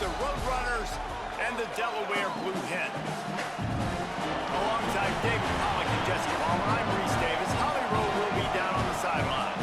the Roadrunners and the Delaware Blue Hens. Alongside David Pollock and Jesse Palmer, I'm Reese Davis. Holly Rowe will be down on the sideline.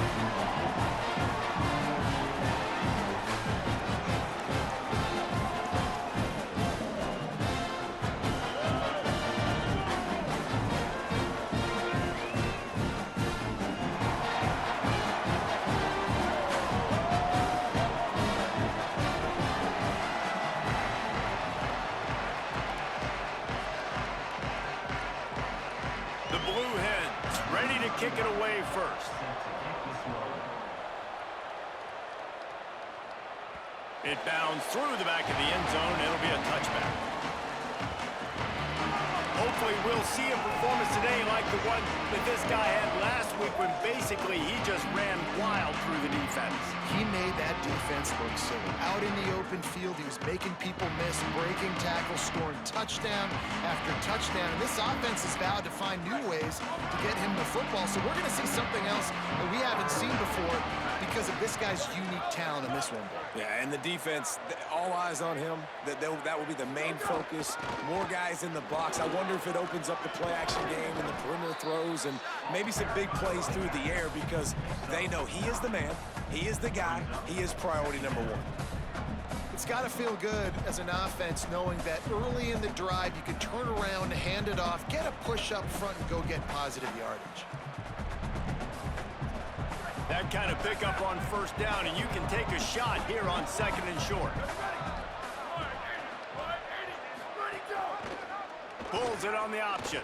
The Blue Hens ready to kick it away first. It bounds through the back of the end zone. It'll be a touchback. Hopefully we'll see a performance today like the one that this guy had last week when basically he just ran wild through the defense. He made that defense look silly. Out in the open field, he was making people miss, breaking tackles, scoring touchdown after touchdown. And this offense has vowed to find new ways to get him the football. So we're going to see something else that we haven't seen before because of this guy's unique talent in this one. Yeah, and the defense, all eyes on him. That will be the main focus. More guys in the box. I wonder if it opens up the play-action game and the perimeter throws and maybe some big plays through the air because they know he is the man, he is the guy, he is priority number one. It's got to feel good as an offense knowing that early in the drive you can turn around, hand it off, get a push up front, and go get positive yardage. That kind of pickup on first down, and you can take a shot here on second and short. Pulls it on the option.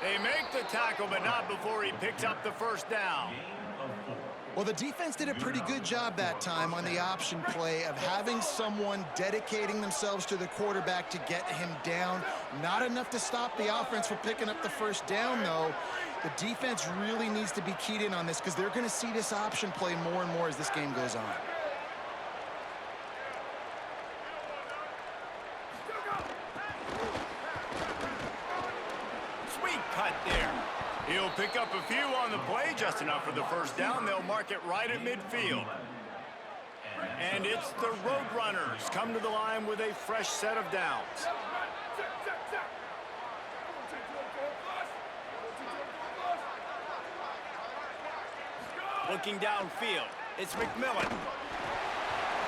They make the tackle, but not before he picks up the first down. Well, the defense did a pretty good job that time on the option play of having someone dedicating themselves to the quarterback to get him down. Not enough to stop the offense from picking up the first down, though. The defense really needs to be keyed in on this because they're going to see this option play more and more as this game goes on. Sweet cut there. He'll pick up a few on the play, just enough for the first down. They'll mark it right at midfield. And it's the Roadrunners come to the line with a fresh set of downs. Looking downfield, it's McMillan.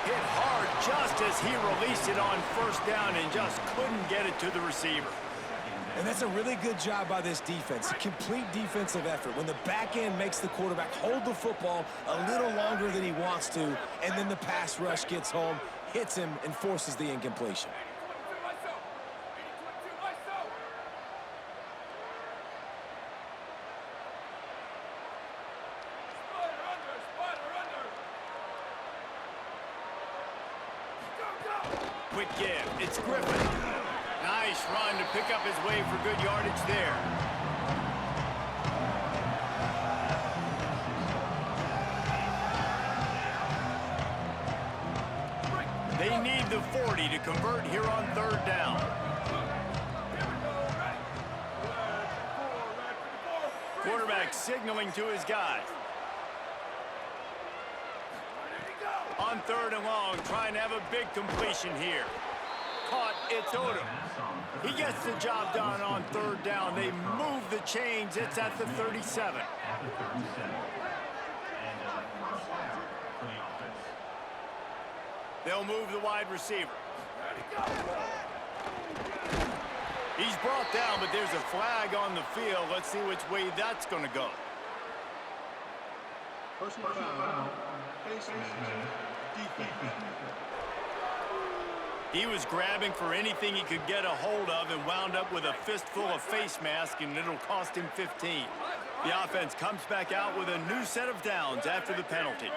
Hit hard just as he released it on first down and just couldn't get it to the receiver. And that's a really good job by this defense, a complete defensive effort. When the back end makes the quarterback hold the football a little longer than he wants to, and then the pass rush gets home, hits him, and forces the incompletion. Quick give, it's Griffin. Nice run to pick up his way for good yardage there. They need the 40 to convert here on third down. Quarterback signaling to his guys. On third and long, trying to have a big completion here. Caught, it's Odom. He gets the job done on third down. They move the chains. It's at the 37. They'll move the wide receiver. He's brought down, but there's a flag on the field. Let's see which way that's going to go. Personal foul, face mask, defense. He was grabbing for anything he could get a hold of and wound up with a fistful of face mask, and it'll cost him 15. The offense comes back out with a new set of downs after the penalty.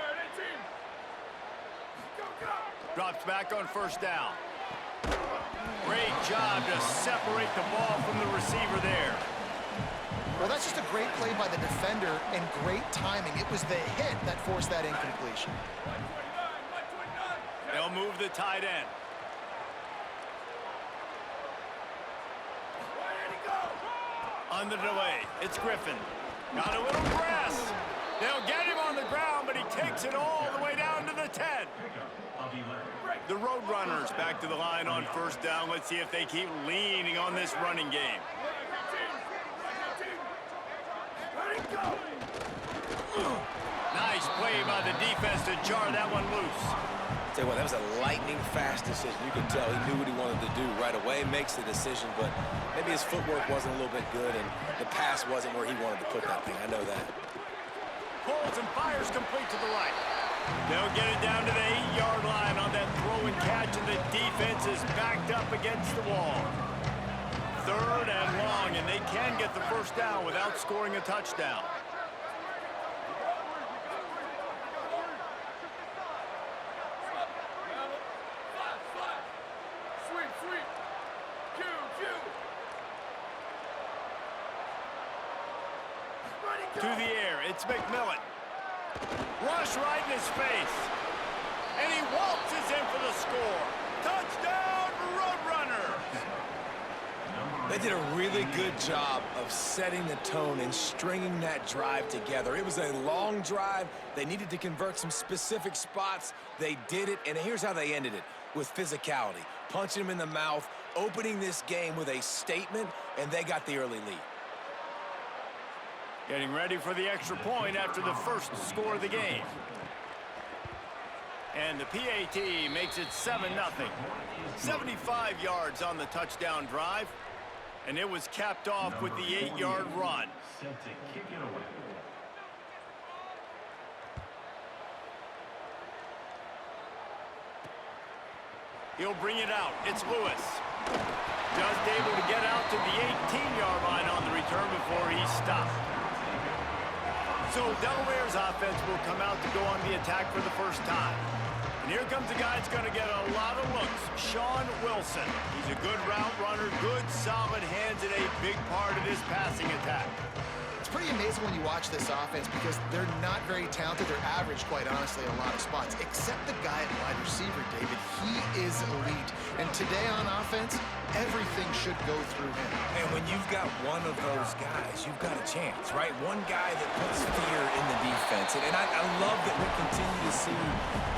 Drops back on first down. Great job to separate the ball from the receiver there. Well, that's just a great play by the defender and great timing. It was the hit that forced that incompletion. They'll move the tight end. On the delay, it's Griffin. Got a little press. They'll get him on the ground, but he takes it all the way down to the 10. The Roadrunners back to the line on first down. Let's see if they keep leaning on this running game. Nice play by the defense to jar that one loose. Tell you what, that was a lightning-fast decision. You can tell he knew what he wanted to do right away, makes the decision, but maybe his footwork wasn't a little bit good, and the pass wasn't where he wanted to put that thing. I know that. Pulls and fires complete to the right. They'll get it down to the 8-yard line on that throw and catch, and the defense is backed up against the wall. 3rd and long, and they can get the first down without scoring a touchdown. To the air, it's McMillan. Rush right in his face. And he waltzes in for the score. Touchdown, Roadrunners! They did a really good job of setting the tone and stringing that drive together. It was a long drive. They needed to convert some specific spots. They did it, and here's how they ended it, with physicality. Punching him in the mouth, opening this game with a statement, and they got the early lead. Getting ready for the extra point after the first score of the game. And the PAT makes it 7-0. 75 yards on the touchdown drive. And it was capped off with the 8-yard run. He'll bring it out. It's Lewis. Just able to get out to the 18-yard line on the return before he stopped. So Delaware's offense will come out to go on the attack for the first time. And here comes a guy that's going to get a lot of looks, Sean Wilson. He's a good route runner, good solid hands, and a big part of this passing attack. It's pretty amazing when you watch this offense because they're not very talented. They're average, quite honestly, in a lot of spots, except the guy at wide receiver, David. He is elite. And today on offense, everything should go through him. And when you've got one of those guys, you've got a chance, right? One guy that puts fear in the defense. And I love that we continue to see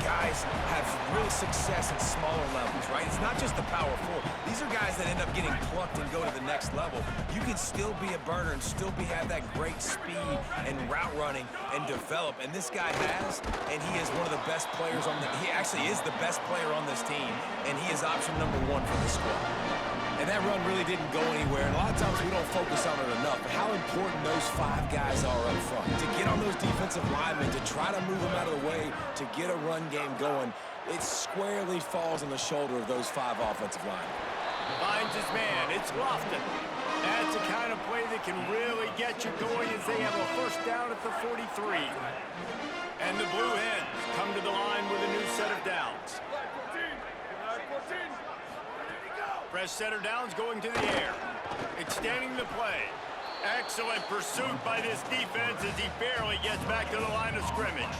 guys have real success at smaller levels, right? It's not just the power four. These are guys that end up getting plucked and go to the next level. You can still be a burner and still have that great speed and route running and develop. And this guy has, and he is one of the best players on the, he actually is the best player on this team, and he is option number 1 for the squad. And that run really didn't go anywhere. And a lot of times we don't focus on it enough. But how important those 5 guys are up front. To get on those defensive linemen, to try to move them out of the way, to get a run game going, it squarely falls on the shoulder of those 5 offensive linemen. Finds his man. It's Lofton. That's the kind of play that can really get you going as they have a first down at the 43. And the Blue Hens come to the line with a new set of downs. Fresh set of downs going to the air. Extending the play. Excellent pursuit by this defense as he barely gets back to the line of scrimmage.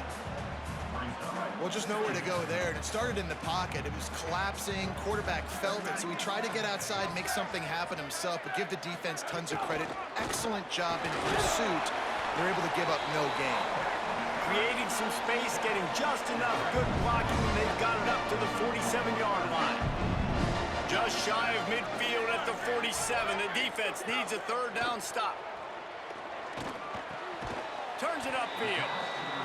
Well, just nowhere to go there, and it started in the pocket. It was collapsing. Quarterback felt it, so he tried to get outside, make something happen himself, but give the defense tons of credit. Excellent job in pursuit. They're able to give up no gain. Creating some space, getting just enough good blocking, and they've got it up to the 47-yard line. Just shy of midfield at the 47. The defense needs a 3rd down stop. Turns it upfield.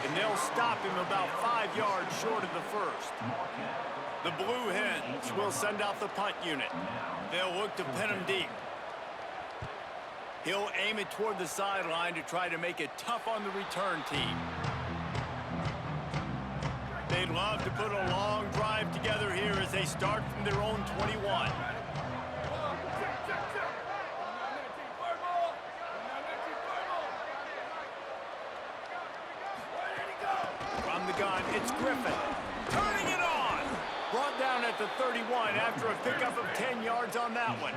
And they'll stop him about 5 yards short of the first. The Blue Hens will send out the punt unit. They'll look to pin him deep. He'll aim it toward the sideline to try to make it tough on the return team. They'd love to put a long drive together here as they start from their own 21. From the gun, it's Griffin. Turning it on! Brought down at the 31 after a pickup of 10 yards on that one.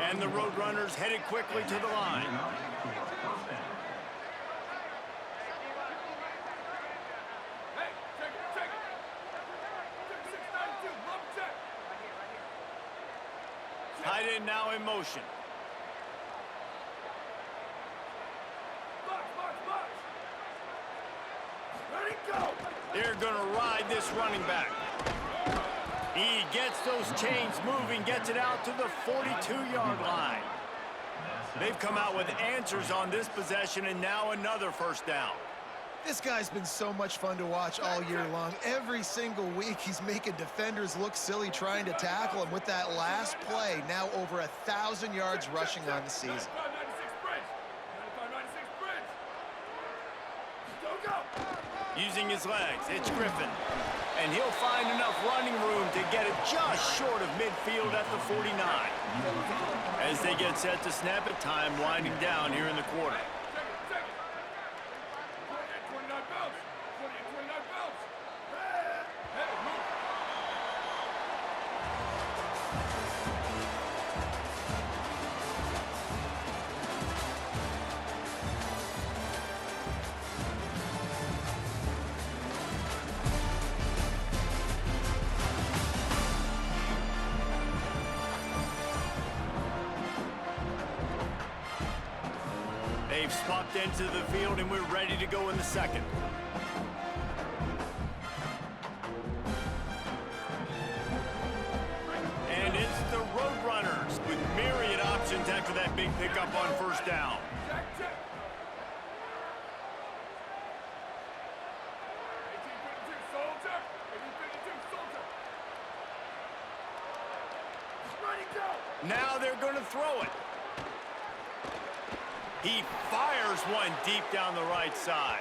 And the Roadrunners headed quickly to the line. Tight end now in motion. They're going to ride this running back. He gets those chains moving, gets it out to the 42-yard line. They've come out with answers on this possession, and now another first down. This guy's been so much fun to watch all year long. Every single week, he's making defenders look silly trying to tackle him. With that last play, now over 1,000 yards rushing on the season. Using his legs, it's Griffin. And he'll find enough running room to get it just short of midfield at the 49. As they get set to snap it, time winding down here in the quarter. They've swapped into the field, and we're ready to go in the second. And it's the Roadrunners with myriad options after that big pickup on first down. Now they're going to throw it. He fires one deep down the right side.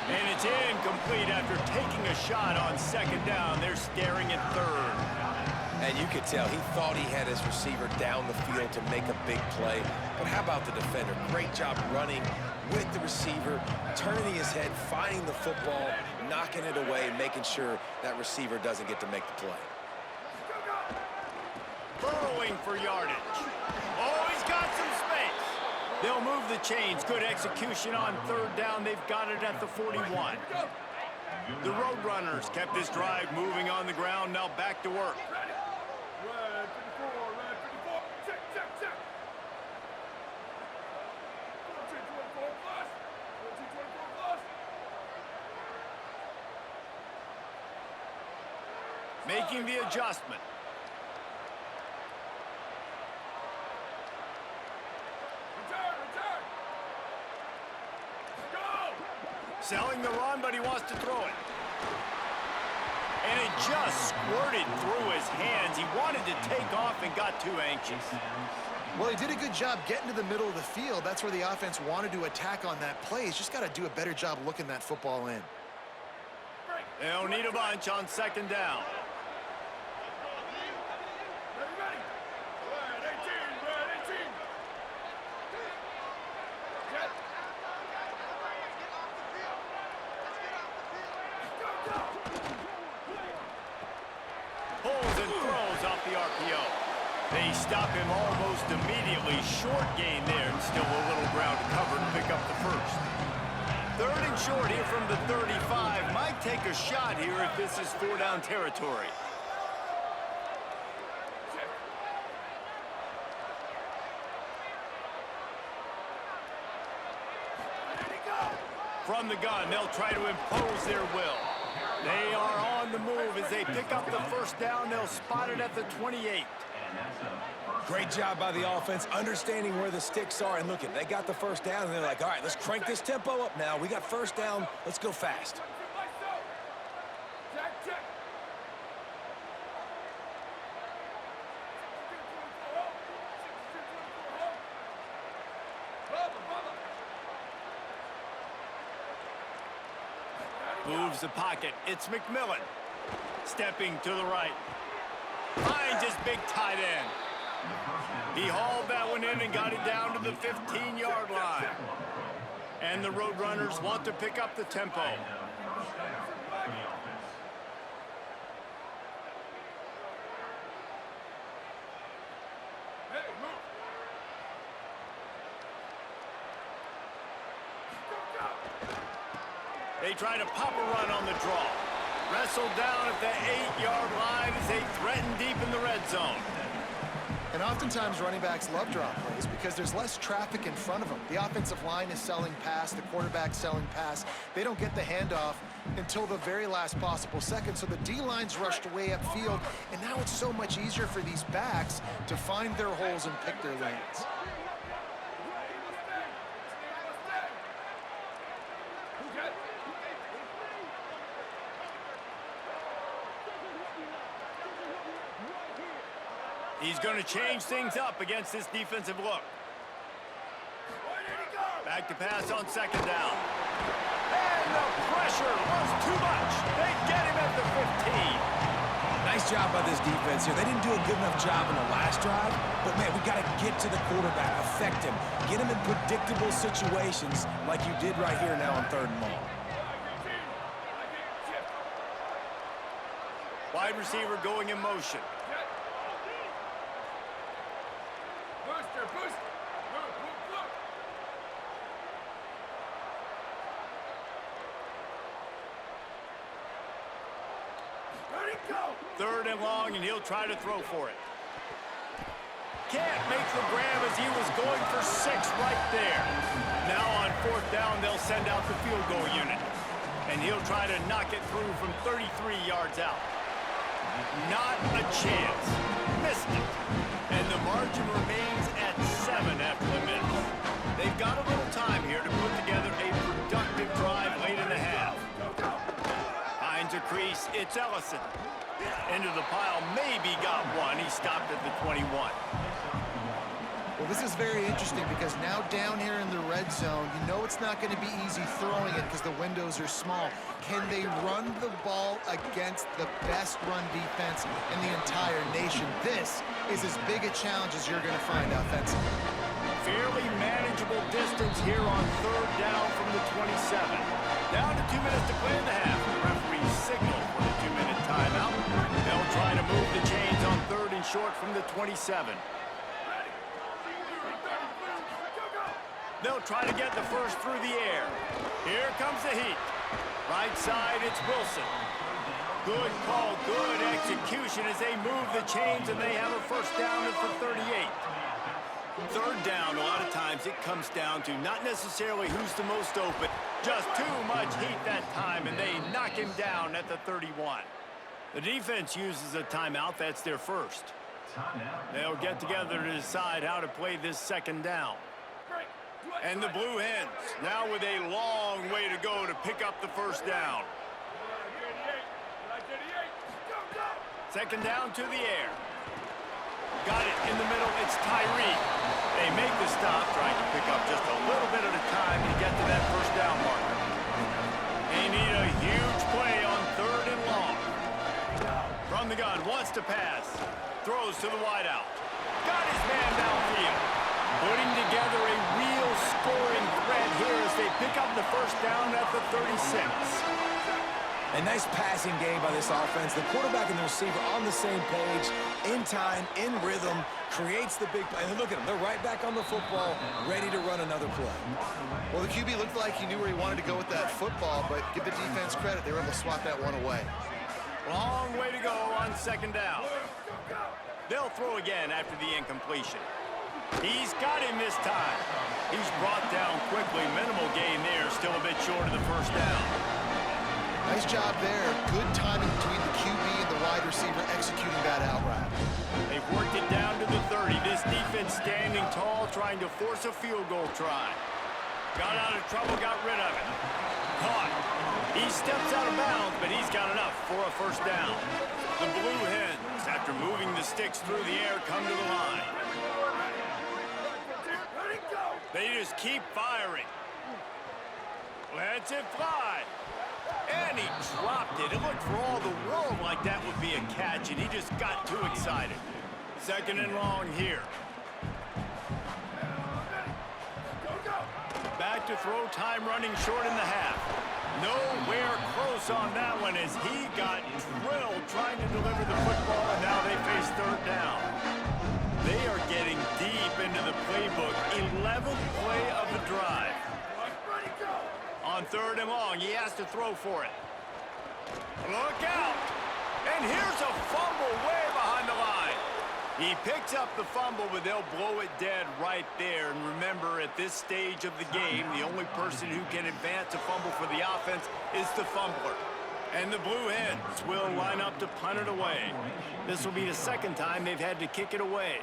And it's incomplete after taking a shot on second down. They're staring at third. And you could tell he thought he had his receiver down the field to make a big play. But how about the defender? Great job running with the receiver, turning his head, finding the football, knocking it away, making sure that receiver doesn't get to make the play. Burrowing for yardage. Oh, he's got some space. They'll move the chains. Good execution on third down. They've got it at the 41. The Roadrunners kept this drive moving on the ground. Now back to work. Making the adjustment. Selling the run, but he wants to throw it. And it just squirted through his hands. He wanted to take off and got too anxious. Well, he did a good job getting to the middle of the field. That's where the offense wanted to attack on that play. He's just got to do a better job looking that football in. They'll need a bunch on second down. Pulls and throws off the RPO. They stop him almost immediately. Short gain there, and still a little ground to cover to pick up the first. Third and short here from the 35. Might take a shot here if this is four-down territory. From the gun, they'll try to impose their will. They are on the move as they pick up the first down. They'll spot it at the 28. Great job by the offense, understanding where the sticks are. And look, they got the first down, and they're like, all right, let's crank this tempo up now. We got first down. Let's go fast. Moves the pocket. It's McMillan. Stepping to the right. Finds his big tight end. He hauled that one in and got it down to the 15-yard line. And the Roadrunners want to pick up the tempo. They try to pop a run on the draw. Wrestled down at the 8-yard line as they threaten deep in the red zone. And oftentimes running backs love drop plays because there's less traffic in front of them. The offensive line is selling pass, the quarterback's selling pass. They don't get the handoff until the very last possible second. So the D-line's rushed way upfield, and now it's so much easier for these backs to find their holes and pick their lanes. He's going to change things up against this defensive look. Back to pass on second down. And the pressure was too much. They get him at the 15. Nice job by this defense here. They didn't do a good enough job in the last drive, but, man, we got to get to the quarterback, affect him, get him in predictable situations like you did right here now on 3rd and long. Wide receiver going in motion. Third and long, and he'll try to throw for it. Can't make the grab as he was going for 6 right there. Now on 4th down, they'll send out the field goal unit. And he'll try to knock it through from 33 yards out. Not a chance. Missed it. And the margin remains at 7 after the miss. They've got a little time here to put together a productive drive late in the half. Finds a crease. It's Ellison. Into the pile, maybe got one. He stopped at the 21. Well, this is very interesting because now down here in the red zone, you know it's not going to be easy throwing it because the windows are small. Can they run the ball against the best run defense in the entire nation? This is as big a challenge as you're going to find offensively. Fairly manageable distance here on 3rd down from the 27. Down to 2 minutes to play in the half. The referee signaled for the 2-minute timeout. They'll try to move the chains on 3rd and short from the 27. They'll try to get the first through the air. Here comes the heat. Right side, it's Wilson. Good call, good execution as they move the chains, and they have a first down at the 38. 3rd down, a lot of times it comes down to not necessarily who's the most open, just too much heat that time, and they knock him down at the 31. The defense uses a timeout. That's their first. They'll get together to decide how to play this 2nd down. And the Blue Hens now with a long way to go to pick up the first down. 2nd down to the air. Got it in the middle. It's Tyree. They make the stop, trying to pick up just a little bit at a time to get to that first down marker. They need a huge play on 3rd and long. From the gun, wants to pass. Throws to the wideout. Got his man downfield. Putting together a real scoring threat here as they pick up the first down at the 36. A nice passing game by this offense. The quarterback and the receiver on the same page, in time, in rhythm, creates the big play. And look at them. They're right back on the football, ready to run another play. Well, the QB looked like he knew where he wanted to go with that football, but give the defense credit. They were able to swat that one away. Long way to go on 2nd down. They'll throw again after the incompletion. He's got him this time. He's brought down quickly. Minimal gain there. Still a bit short of the first down. Nice job there. Good timing between the QB and the wide receiver executing that out route. They've worked it down to the 30. This defense standing tall, trying to force a field goal try. Got out of trouble, got rid of it. Caught. He steps out of bounds, but he's got enough for a first down. The Blue Hens, after moving the sticks through the air, come to the line. They just keep firing. Lets it fly. And he dropped it. It looked for all the world like that would be a catch, and he just got too excited. 2nd and long here. Back to throw, time running short in the half. Nowhere close on that one as he got drilled trying to deliver the football, and now they face 3rd down. They are getting deep into the playbook. 11th play of the drive. On 3rd and long, he has to throw for it. Look out! And here's a fumble way behind the line. He picks up the fumble, but they'll blow it dead right there. And remember, at this stage of the game, the only person who can advance a fumble for the offense is the fumbler. And the Blue Hens will line up to punt it away. This will be the second time they've had to kick it away.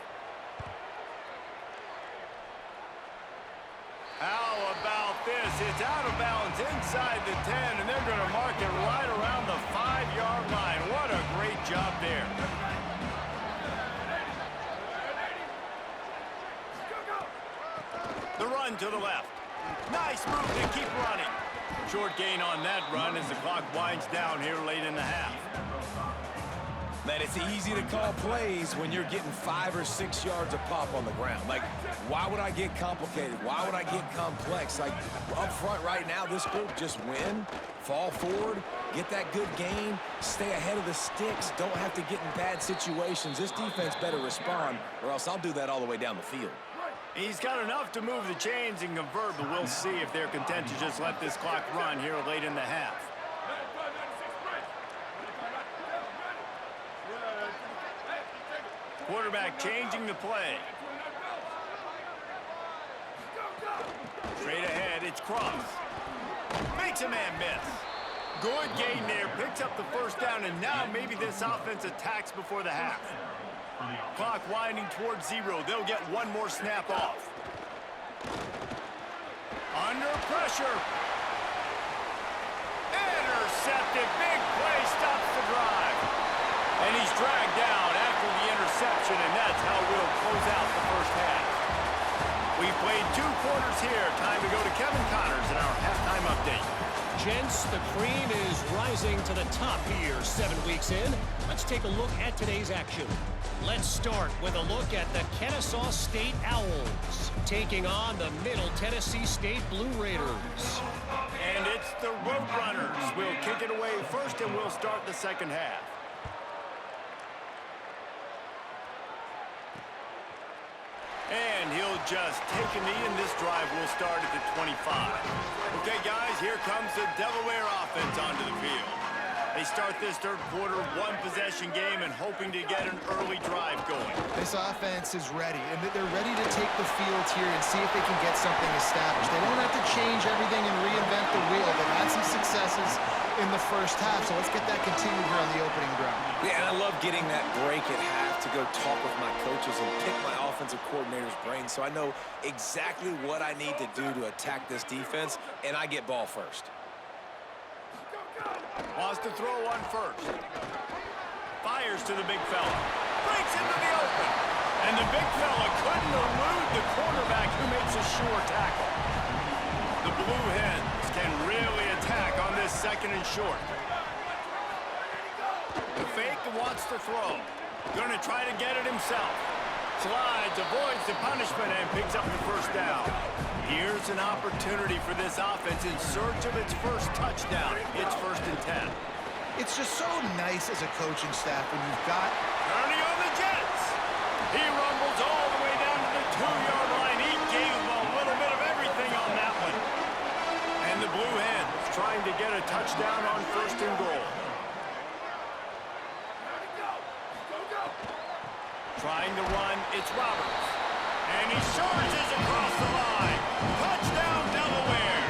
How about this? It's out of bounds inside the 10, and they're going to mark it right around the 5-yard line. What a great job there. The run to the left. Nice move to keep running. Short gain on that run as the clock winds down here late in the half. Man, it's easy to call plays when you're getting 5 or 6 yards a pop on the ground. Like, why would I get complicated? Why would I get complex? Like, up front right now, this group just win, fall forward, get that good gain, stay ahead of the sticks, don't have to get in bad situations. This defense better respond, or else I'll do that all the way down the field. He's got enough to move the chains and convert, but we'll see if they're content to just let this clock run here late in the half. Quarterback changing the play. Straight ahead, it's Cross. Makes a man miss. Good gain there, picks up the first down, and now maybe this offense attacks before the half. Clock winding towards 0. They'll get one more snap off. Under pressure. Intercepted. Big play stops the drive. And he's dragged down after the interception, and that's how we'll close out the first half. We've played 2 quarters here. Time to go to Kevin Connors in our halftime update. Gents, the cream is rising to the top here 7 weeks in. Let's take a look at today's action. Let's start with a look at the Kennesaw State Owls taking on the Middle Tennessee State Blue Raiders. And it's the Roadrunners. We'll kick it away first, and we'll start the second half. And he'll just take a knee, and this drive will start at the 25. Okay, guys, here comes the Delaware offense onto the field. They start this third quarter one-possession game and hoping to get an early drive going. This offense is ready, and they're ready to take the field here and see if they can get something established. They don't have to change everything and reinvent the wheel. They've had some successes in the first half, so let's get that continued here on the opening drive. Yeah, and I love getting that break at half to go talk with my coaches and pick my offensive coordinator's brain so I know exactly what I need to do to attack this defense, and I get ball first. Wants to throw one first. Fires to the big fella. Breaks into the open. And the big fella couldn't elude the quarterback who makes a sure tackle. The Blue Hens can really attack on this second and short. The fake wants to throw. Gonna try to get it himself. Slides, avoids the punishment, and picks up the first down. Here's an opportunity for this offense in search of its first touchdown. It's 1st and 10. It's just so nice as a coaching staff when you've got... Turning on the Jets. He rumbles all the way down to the 2-yard line. He gave him a little bit of everything on that one. And the Blue Hens trying to get a touchdown on 1st and goal. Trying to run, it's Roberts. And he charges across the line. Touchdown, Delaware.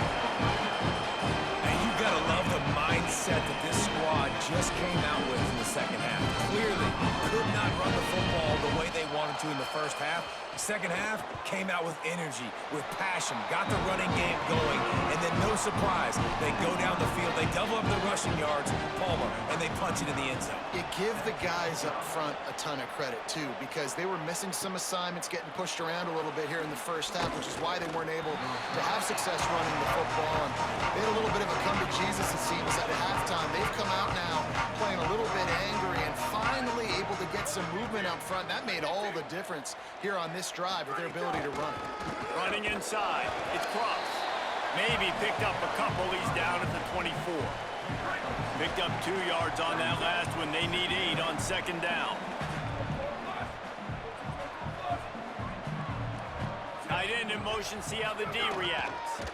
And you got to love the mindset that this squad just came out with in the second half. Clearly could not run the football the way they wanted to in the first half. Second half came out with energy, with passion, got the running game going, and then no surprise, they go down the field, they double up their rushing yards, Palmer, and they punch it in the end zone. You give the guys up front a ton of credit, too, because they were missing some assignments, getting pushed around a little bit here in the first half, which is why they weren't able to have success running the football. And they had a little bit of a come to Jesus, it seems, at halftime. They've come out now playing a little bit angry and finally able to get some movement up front. That made all the difference here on this drive with their ability to run. Running inside, it's Cross. Maybe picked up a couple. He's down at the 24. Picked up 2 yards on that last one. They need 8 on 2nd down. Tight end in motion, see how the D reacts.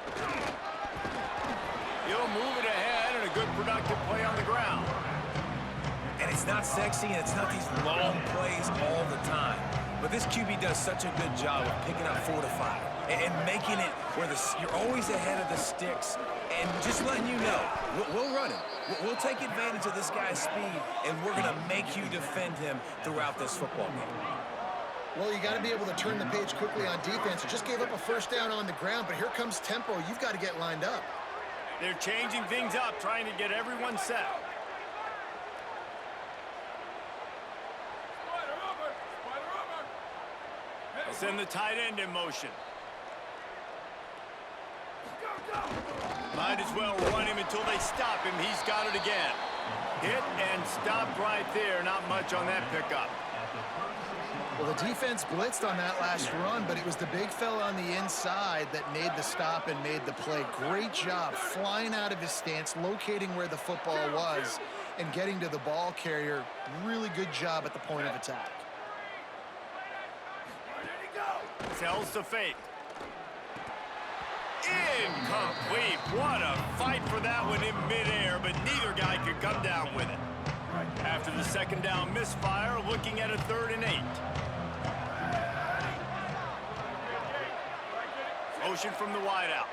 He'll move it ahead and a good productive play on the ground. And it's not sexy, and it's not these long plays all the time. But this QB does such a good job of picking up 4 to 5 and making it where you're always ahead of the sticks and just letting you know, we'll run him. We'll take advantage of this guy's speed, and we're going to make you defend him throughout this football game. Well, you got to be able to turn the page quickly on defense. You just gave up a first down on the ground, but here comes tempo. You've got to get lined up. They're changing things up, trying to get everyone set. Send the tight end in motion. Might as well run him until they stop him. He's got it again. Hit and stopped right there. Not much on that pickup. Well, the defense blitzed on that last run, but it was the big fella on the inside that made the stop and made the play. Great job flying out of his stance, locating where the football was, and getting to the ball carrier. Really good job at the point of attack. Tells the fake. Incomplete. What a fight for that one in midair, but neither guy could come down with it. After the second down misfire, looking at a 3rd and 8. Motion from the wideout.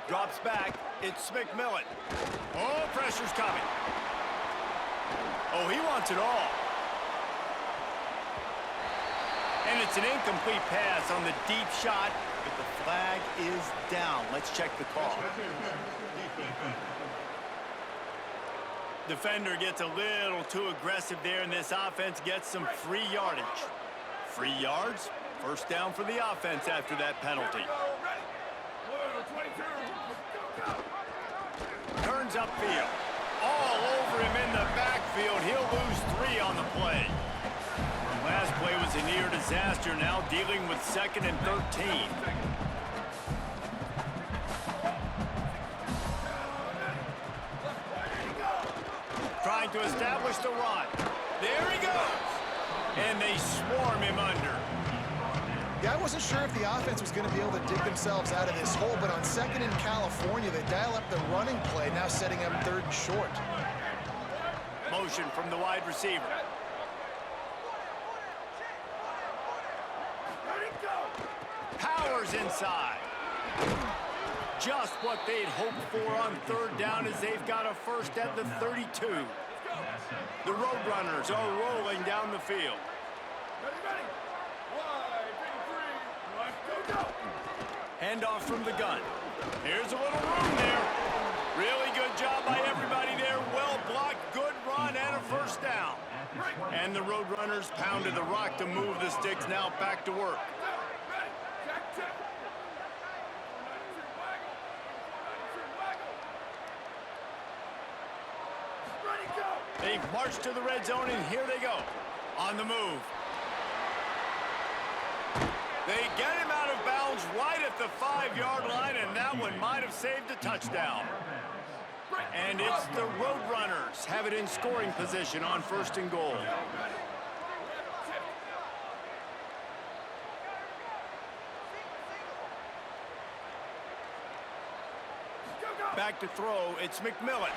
Drops back. It's McMillan. Oh, pressure's coming. Oh, he wants it all. And it's an incomplete pass on the deep shot, but the flag is down. Let's check the call. Defender gets a little too aggressive there, and this offense gets some free yardage. Free yards, first down for the offense after that penalty. Turns upfield. All over him in the backfield. He'll lose 3 on the play. Last play was a near disaster. Now dealing with 2nd and 13. Trying to establish the run. There he goes. And they swarm him under. Yeah, I wasn't sure if the offense was going to be able to dig themselves out of this hole, but on 2nd in California, they dial up the running play, now setting up 3rd and short. Motion from the wide receiver. Powers inside. Just what they'd hoped for on 3rd down as they've got a first at the 32. The Roadrunners are rolling down the field. Handoff from the gun. Here's a little room there. Really good job by everybody there. Well blocked, good run, and a first down. And the Roadrunners pounded the rock to move the sticks. Now back to work. They've marched to the red zone, and here they go. On the move. They get him out of bounds right at the 5-yard line, and that one might have saved a touchdown. And it's the Roadrunners have it in scoring position on 1st and goal. Back to throw, it's McMillan.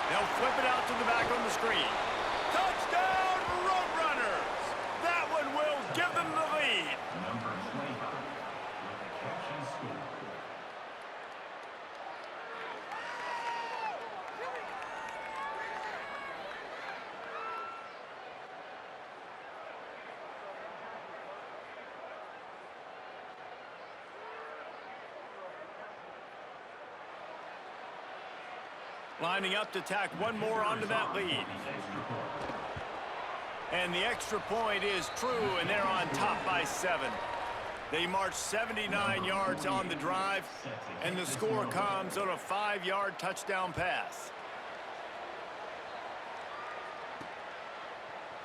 They'll flip it out to the back on the screen. Touchdown, Roadrunners! That one will give them the lead. Number 25 with the catch and score. Lining up to tack one more onto that lead. And the extra point is true, and they're on top by 7. They march 79 yards on the drive, and the score comes on a 5-yard touchdown pass.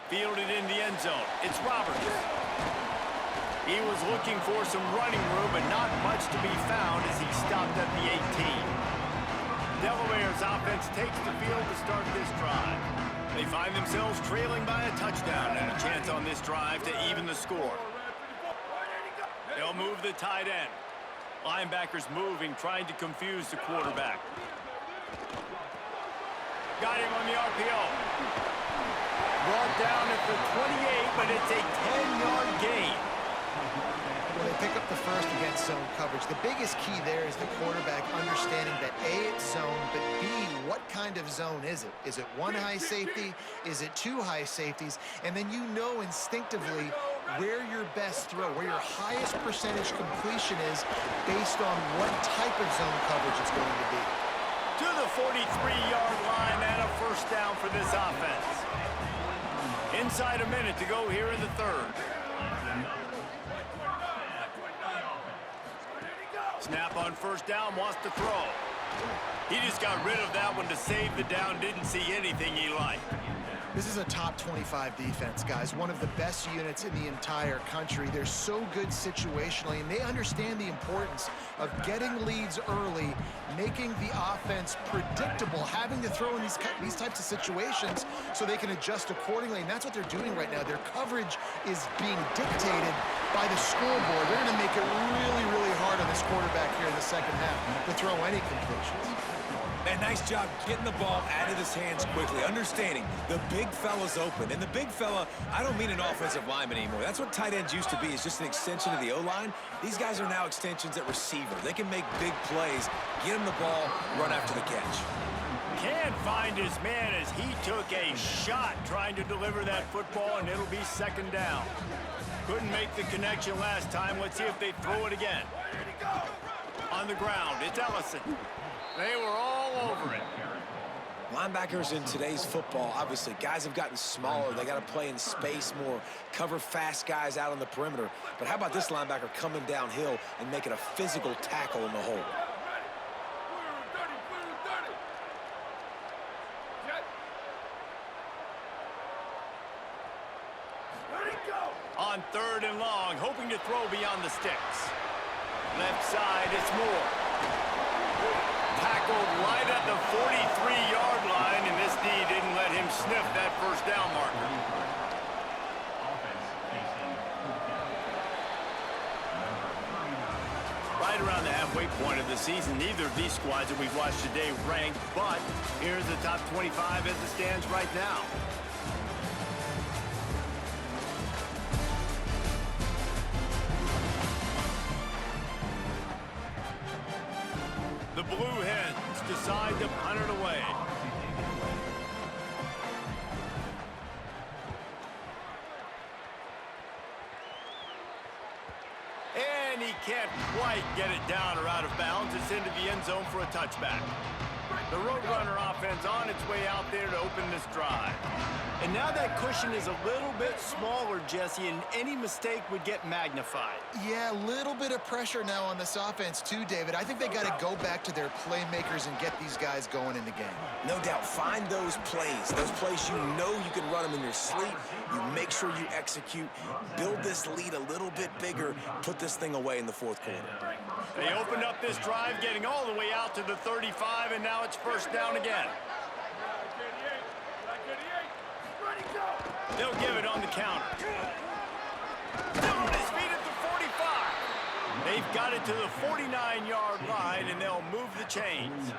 Fielded in the end zone. It's Roberts. He was looking for some running room, but not much to be found as he stopped at the 18. Delaware's offense takes the field to start this drive. They find themselves trailing by a touchdown and a chance on this drive to even the score. They'll move the tight end. Linebackers moving, trying to confuse the quarterback. Got him on the RPO. Brought down at the 28, but it's a 10-yard gain. Well, they pick up the first against zone coverage. The biggest key there is the quarterback understanding that A, it's zone, but B, what kind of zone is it? Is it one high safety? Is it two high safeties? And then you know instinctively where your best throw, where your highest percentage completion is based on what type of zone coverage it's going to be. To the 43-yard line and a first down for this offense. Inside a minute to go here in the third. Snap on first down, wants to throw. He just got rid of that one to save the down, didn't see anything he liked. This is a top 25 defense, guys. One of the best units in the entire country. They're so good situationally, and they understand the importance of getting leads early, making the offense predictable, having to throw in these types of situations so they can adjust accordingly, and that's what they're doing right now. Their coverage is being dictated by the scoreboard. They're going to make it really, really hard on this quarterback here in the second half to throw any completions. And nice job getting the ball out of his hands quickly, understanding the big fella's open. And the big fella, I don't mean an offensive lineman anymore. That's what tight ends used to be, is just an extension of the O-line. These guys are now extensions at receiver. They can make big plays, get him the ball, run after the catch. Can't find his man as he took a shot trying to deliver that football, and it'll be second down. Couldn't make the connection last time. Let's see if they throw it again. On the ground, it's Ellison. They were all over it. Linebackers in today's football, obviously, guys have gotten smaller. They got to play in space more, cover fast guys out on the perimeter. But how about this linebacker coming downhill and making a physical tackle in the hole? On third and long, hoping to throw beyond the sticks. Left side, it's Moore. Tackled right at the 43-yard line, and this D didn't let him sniff that first down marker. Right around the halfway point of the season, neither of these squads that we've watched today ranked, but here's the top 25 as it stands right now. The Blue Hens decide to punt it away. And he can't quite get it down or out of bounds. It's into the end zone for a touchback. The Roadrunner offense on its way out there to open this drive. And now that cushion is a little bit smaller, Jesse, and any mistake would get magnified. Yeah, a little bit of pressure now on this offense too, David. I think they got to go back to their playmakers and get these guys going in the game. No doubt, find those plays you know you can run them in your sleep. You make sure you execute, build this lead a little bit bigger, put this thing away in the fourth quarter. They opened up this drive, getting all the way out to the 35, and now it's first down again. They'll give it on the counter. Still on his feet at the 45. They've got it to the 49-yard line, and they'll move the chains.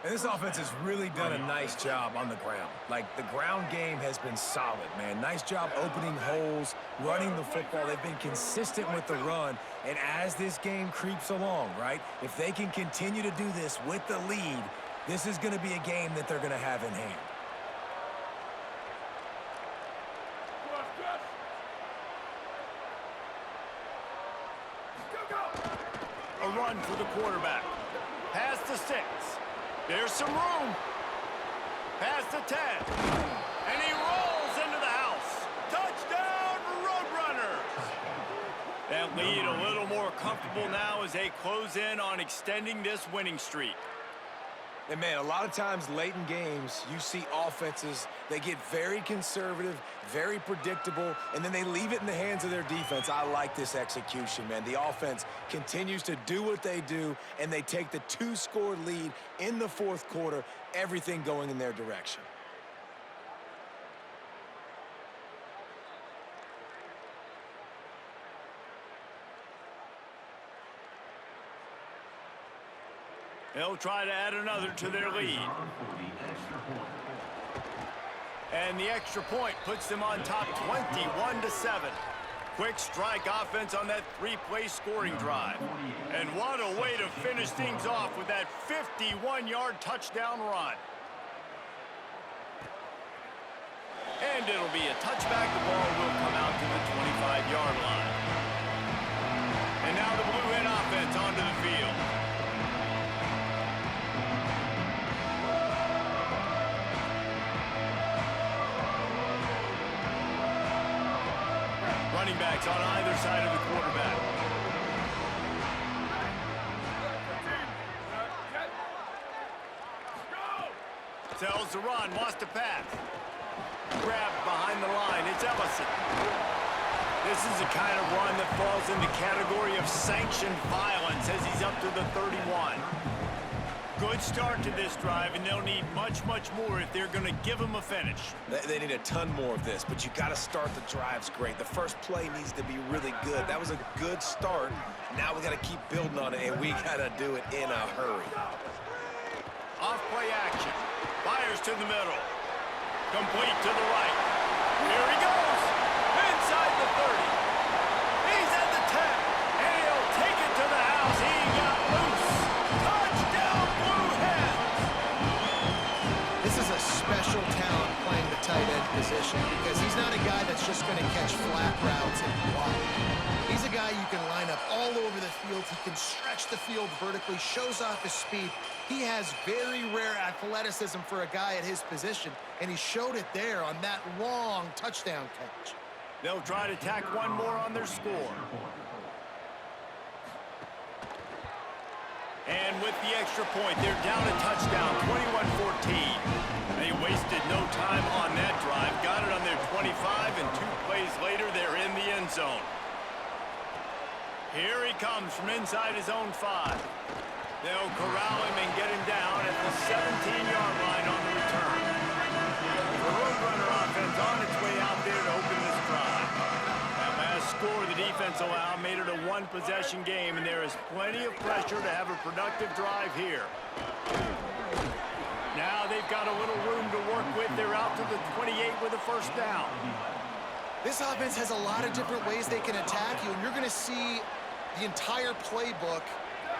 And this offense has really done a nice job on the ground. Like, the ground game has been solid, man. Nice job opening holes, running the football. They've been consistent with the run. And as this game creeps along, right, if they can continue to do this with the lead, this is going to be a game that they're going to have in hand. A run for the quarterback. Past the 6. There's some room. Past the 10. And he rolls into the house. Touchdown, Roadrunners! That lead a little more comfortable now as they close in on extending this winning streak. And, man, a lot of times late in games, you see offenses, they get very conservative, very predictable, and then they leave it in the hands of their defense. I like this execution, man. The offense continues to do what they do, and they take the 2-score lead in the fourth quarter, everything going in their direction. They'll try to add another to their lead. And the extra point puts them on top 21-7. Quick strike offense on that 3-play scoring drive. And what a way to finish things off with that 51-yard touchdown run. And it'll be a touchback. The ball will come out to the 25-yard line. And now the Blue Hen offense onto the field. Running backs on either side of the quarterback. Tells to run, wants to pass. Grabbed behind the line, it's Ellison. This is the kind of run that falls in the category of sanctioned violence as he's up to the 31. Good start to this drive, and they'll need much, much more if they're going to give him a finish. They need a ton more of this, but you got to start the drives great. The first play needs to be really good. That was a good start. Now we got to keep building on it, and we got to do it in a hurry. Off play action. Fires to the middle. Complete to the right. Here he goes. Inside the 30. He's at the 10. And he'll take it to the house. He got loose. Touchdown, Blue Hens. This is a special talent playing the tight end position because he's not a guy that's just going to catch flat routes and block. He's a guy you can line up all over the field. He can stretch the field vertically, shows off his speed. He has very rare athleticism for a guy at his position, and he showed it there on that long touchdown catch. They'll try to tack one more on their score. And with the extra point, they're down a touchdown, 21-14. They wasted no time on that drive. Got it on their 25, and 2 plays later, they're in the end zone. Here he comes from inside his own 5. They'll corral him and get him down at the 17-yard line on the return. The Roadrunner offense on its way out there to open this drive. That last score the defense allowed made it a 1-possession game, and there is plenty of pressure to have a productive drive here. Now they've got a little room to work with. They're out to the 28 with a first down. This offense has a lot of different ways they can attack you, and you're going to see the entire playbook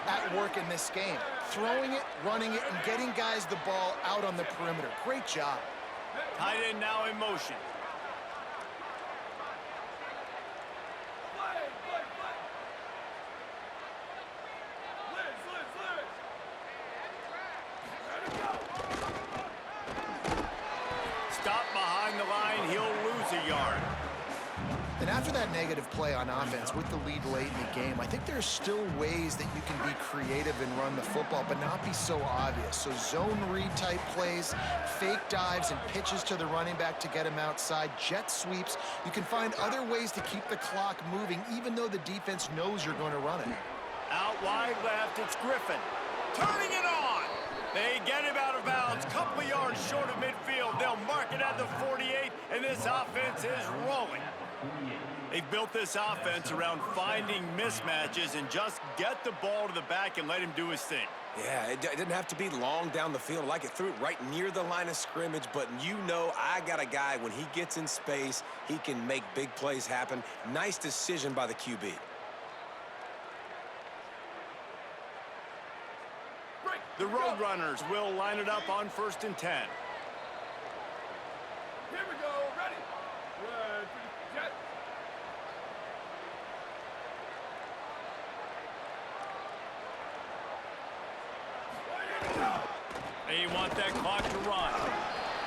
at work in this game. Throwing it, running it, and getting guys the ball out on the perimeter. Great job. Tight end now in motion. Stop behind the line, he'll lose a yard. And after that negative play on offense with the lead late in the game, I think there's still ways that you can be creative and run the football, but not be so obvious. So zone read type plays, fake dives and pitches to the running back to get him outside, jet sweeps. You can find other ways to keep the clock moving, even though the defense knows you're going to run it. Out wide left, it's Griffin. Turning it on. They get him out of bounds, couple of yards short of midfield. They'll mark it at the 48, and this offense is rolling. They've built this offense around finding mismatches and just get the ball to the back and let him do his thing. Yeah, it didn't have to be long down the field. Like it threw it right near the line of scrimmage, but you know I got a guy, when he gets in space, he can make big plays happen. Nice decision by the QB. The Roadrunners will line it up on 1st and 10. Here we go, ready. Jet. They want that clock to run.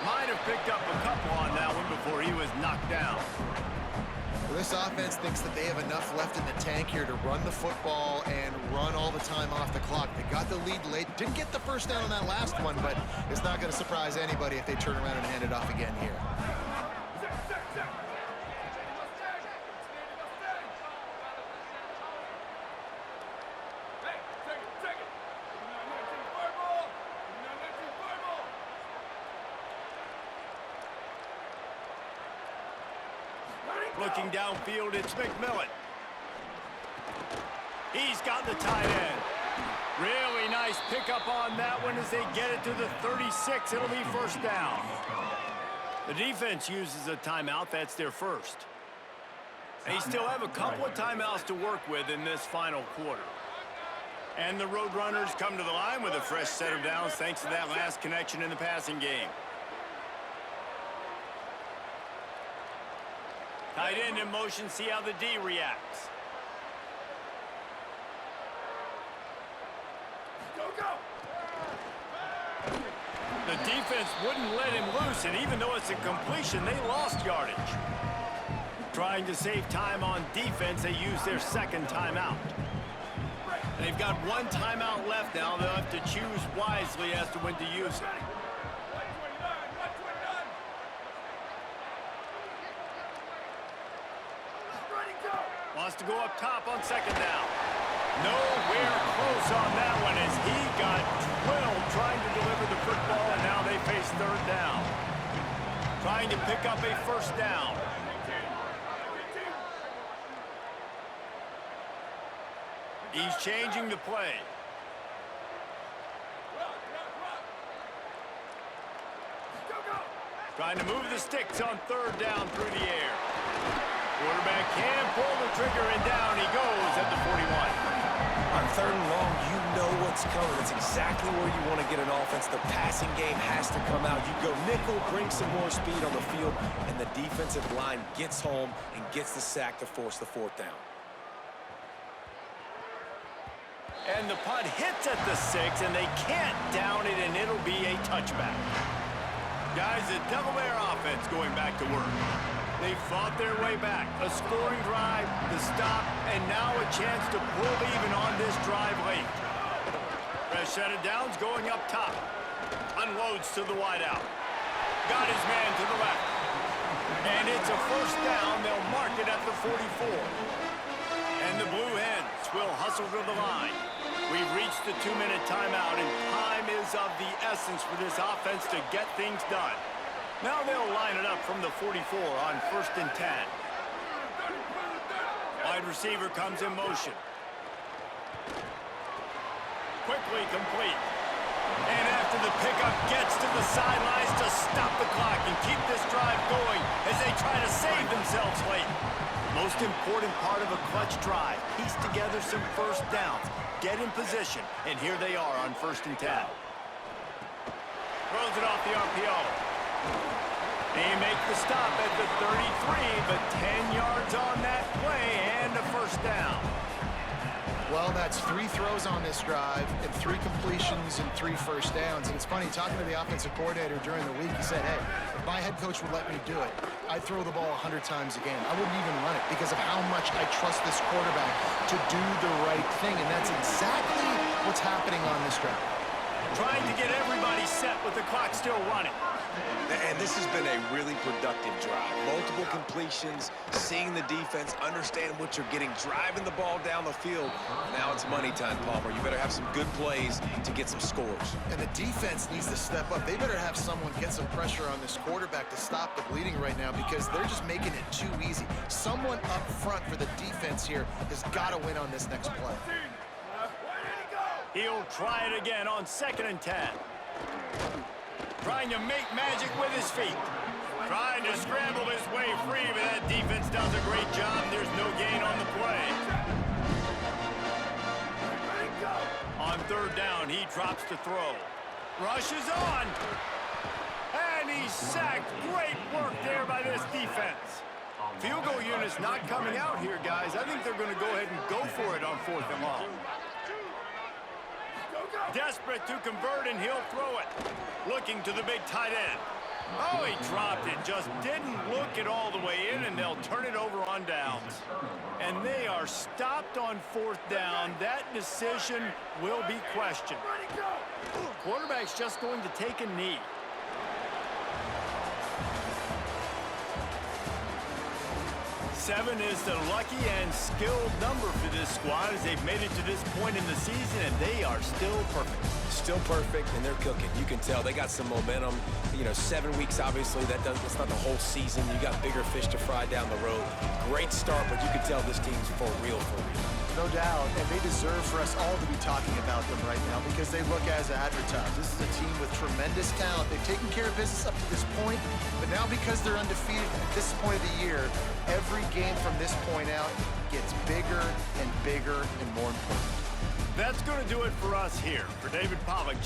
Might have picked up a couple on that one before he was knocked down. This offense thinks that they have enough left in the tank here to run the football and run all the time off the clock. They got the lead late. Didn't get the first down on that last one, but it's not going to surprise anybody if they turn around and hand it off again here. Looking downfield, it's McMillan. He's got the tight end. Really nice pickup on that one as they get it to the 36. It'll be first down. The defense uses a timeout. That's their first. They still have a couple of timeouts to work with in this final quarter. And the Roadrunners come to the line with a fresh set of downs thanks to that last connection in the passing game. Tight end in motion, see how the D reacts. Go, go! The defense wouldn't let him loose, and even though it's a completion, they lost yardage. Trying to save time on defense, they use their second timeout. They've got one timeout left now. They'll have to choose wisely as to when to use it. Wants to go up top on second down. Nowhere close on that one as he got drilled trying to deliver the football, and now they face third down. Trying to pick up a first down. He's changing the play. Trying to move the sticks on third down through the air. Quarterback can pull the trigger, and down he goes at the 41. On third and long, you know what's coming. It's exactly where you want to get an offense. The passing game has to come out. You go nickel, bring some more speed on the field, and the defensive line gets home and gets the sack to force the fourth down. And the punt hits at the 6, and they can't down it, and it'll be a touchback. Guys, the Delaware offense going back to work. They fought their way back. A scoring drive, the stop, and now a chance to pull even on this drive late. Fresh set of downs going up top. Unloads to the wideout. Got his man to the left. And it's a first down. They'll mark it at the 44. And the Blue Hens will hustle to the line. We've reached the 2-minute timeout, and time is of the essence for this offense to get things done. Now they'll line it up from the 44 on 1st and 10. Wide receiver comes in motion. Quickly complete. And after the pickup gets to the sidelines to stop the clock and keep this drive going as they try to save themselves late. Most important part of a clutch drive. Piece together some first downs. Get in position. And here they are on 1st and 10. Throws it off the RPO. They make the stop at the 33, but 10 yards on that play and a first down. Well, that's 3 throws on this drive and 3 completions and 3 first downs. And it's funny, talking to the offensive coordinator during the week, he said, hey, if my head coach would let me do it, I'd throw the ball 100 times a game. I wouldn't even run it because of how much I trust this quarterback to do the right thing. And that's exactly what's happening on this drive. Trying to get everybody set with the clock still running. And this has been a really productive drive. Multiple completions, seeing the defense, understand what you're getting, driving the ball down the field. Now it's money time, Palmer. You better have some good plays to get some scores. And the defense needs to step up. They better have someone get some pressure on this quarterback to stop the bleeding right now because they're just making it too easy. Someone up front for the defense here has got to win on this next play. He'll try it again on 2nd and 10. Trying to make magic with his feet. Trying to scramble his way free, but that defense does a great job. There's no gain on the play. On 3rd down, he drops to throw. Rushes on. And he's sacked. Great work there by this defense. Field goal unit's not coming out here, guys. I think they're going to go ahead and go for it on 4th and long. Desperate to convert, and he'll throw it. Looking to the big tight end. Oh, he dropped it. Just didn't look it all the way in, and they'll turn it over on downs. And they are stopped on 4th down. That decision will be questioned. Quarterback's just going to take a knee. 7 is the lucky and skilled number for this squad as they've made it to this point in the season, and they are still perfect. Still perfect, and they're cooking. You can tell they got some momentum. You know, 7 weeks, obviously, that's not the whole season. You got bigger fish to fry down the road. Great start, but you can tell this team's for real, for real. No doubt, and they deserve for us all to be talking about them right now because they look as advertised. This is a team with tremendous talent. They've taken care of business up to this point, but now because they're undefeated at this point of the year, every game from this point out gets bigger and bigger and more important. That's going to do it for us here. For David Pollack,